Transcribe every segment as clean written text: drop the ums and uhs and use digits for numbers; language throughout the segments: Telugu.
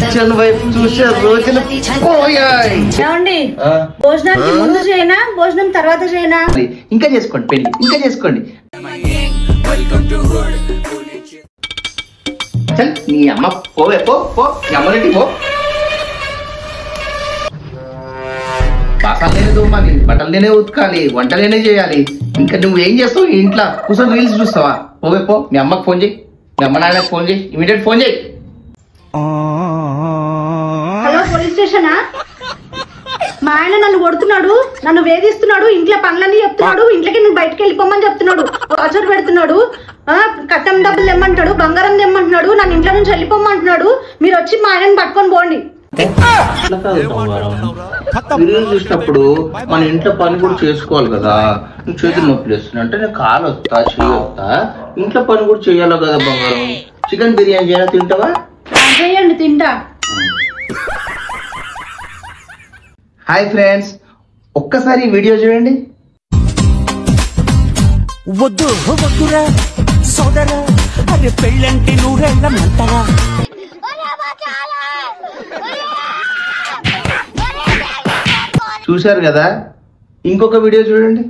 కిచెన్ వైపు చూసే రోజులు పోయాయి. ఏమండి భోజనానికి ముందు చేయనా భోజనం తర్వాత చేయనా? ఇంకా చేసుకోండి పెళ్లి, ఇంకా చేసుకోండి. చల్ నీ అమ్మ పోవే, పో పో నీ అమ్మకి పో. బాసాలు తోమాలి, బట్టలు నేనే ఉతకాలి, వంటలు నేనే చేయాలి. ఇంకా నువ్వు ఏం చేస్తావు? ఇంట్లో కూర్చొని రీల్స్ చూస్తావా? పోవే పో. మీ అమ్మకి ఫోన్ చేయి, మీ అమ్మ నాన్నకి ఫోన్ చేయి, ఇమీడియట్ ఫోన్ చేయి. హలో పోలీస్ స్టేషనా? మా ఆయన నన్ను కొడుతున్నాడు, నన్ను వేధిస్తున్నాడు, ఇంట్లో పనులన్నీ చెప్తున్నాడు, ఇంట్లోకి నువ్వు బయటకు వెళ్ళిపోమని చెప్తున్నాడు, టార్చర్ పెడుతున్నాడు, కట్టం డబ్బులు తెమ్మంటాడు, బంగారం తెమ్మంటున్నాడు, నన్ను ఇంట్లో నుంచి వెళ్ళిపోమంటున్నాడు. మీరు వచ్చి మా ఆయనని పట్టుకొని పోండి. వీడియో చూసినప్పుడు మన ఇంట్లో పని కూడా చేసుకోవాలి కదా. నువ్వు చేతులు నొప్పులు వేస్తున్నా అంటే నేను కాలు వస్తా, చెయ్యి వస్తా, ఇంట్లో పని కూడా చెయ్యాలి కదా బంగారం. చికెన్ బిర్యానీ చేయాలి, తింటావా? చేయండి, తింటా. హాయ్ ఫ్రెండ్స్, ఒక్కసారి వీడియో చూడండి. వద్దు వద్దురా సోదరా, అరే పెళ్ళంటే నూరెళ్ళమంటారా? చూశారు కదా, ఇంకొక వీడియో చూడండి.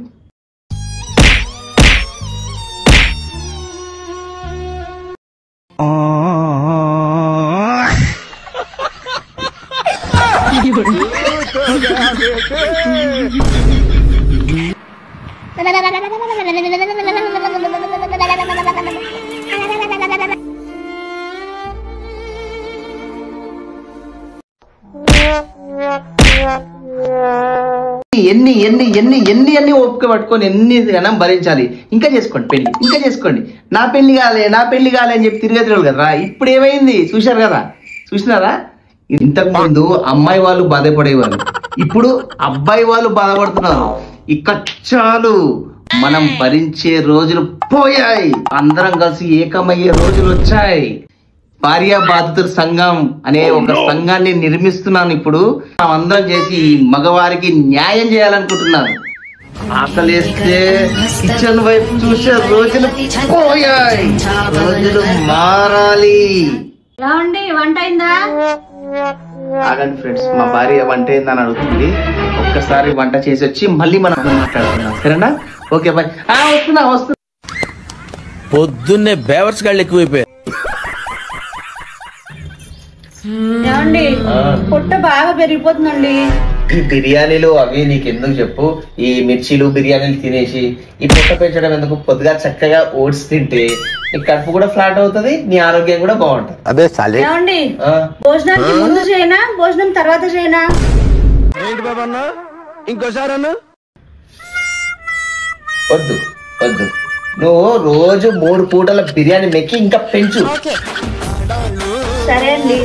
ఎన్ని ఎన్ని ఎన్ని ఎన్ని ఎన్ని ఓపిక పట్టుకొని ఎన్ని జనం భరించాలి. ఇంకా చేసుకోండి పెళ్లి, ఇంకా చేసుకోండి. నా పెళ్లి కాలే, నా పెళ్లి కాలే అని చెప్పి తిరగతిరగలు కదా. ఇప్పుడు ఏమైంది చూశారు కదా, చూసినారా? ఇంతకు ముందు అమ్మాయి వాళ్ళు బాధపడేవాళ్ళు, ఇప్పుడు అబ్బాయి వాళ్ళు బాధపడుతున్నారు. ఇక చాలు, మనం భరించే రోజులు పోయాయి, అందరం కలిసి ఏకమయ్యే రోజులు వచ్చాయి. భార్య బాధితుల సంఘం అనే ఒక సంఘాన్ని నిర్మిస్తున్నాను. ఇప్పుడు అందరం చేసి ఈ మగవారికి న్యాయం చేయాలనుకుంటున్నాను. ఆకలేస్తే కిచెన్ వైపు చూసే రోజులు పోయాయి, రోజులు మారాలి. ఏమండి వంట అయిందా? ఆగండి ఫ్రెండ్స్, మా భార్య వంట అయిందని అడుగుతుంది. ఒక్కసారి వంట చేసి వచ్చి మళ్ళీ మనం మాట్లాడుతున్నాం, సరేనా? Okay bye. వస్తున్నా వస్తున్నా. పొద్దున్నే బేవర్స్ గాళ్ళు ఎక్కువైపోయారు. ఏమండి పొట్ట బాగా పెరిగిపోతుందండి. ఈ బిర్యానీలు అవి నీకెందుకు చెప్పు? ఈ మిర్చీలు బిర్యానీలు తినేసి ఈ పొట్ట పెంచడం ఎందుకు? పొద్దుగా చక్కగా ఓట్స్ తింటే నీ కడుపు కూడా ఫ్లాట్ అవుతుంది, నీ ఆరోగ్యం కూడా బాగుంటది. అదే సాలే. ఏమండి భోజనానికి ముందు చేయనా భోజనం తర్వాత చేయనా? ఏంటి బాబా అన్న, ఇంకోసారి అన్న? వద్దు వద్దు, నువ్వు రోజు 3 పూటల బిర్యానీ మెక్కి ఇంకా పెంచు. సరే అండి.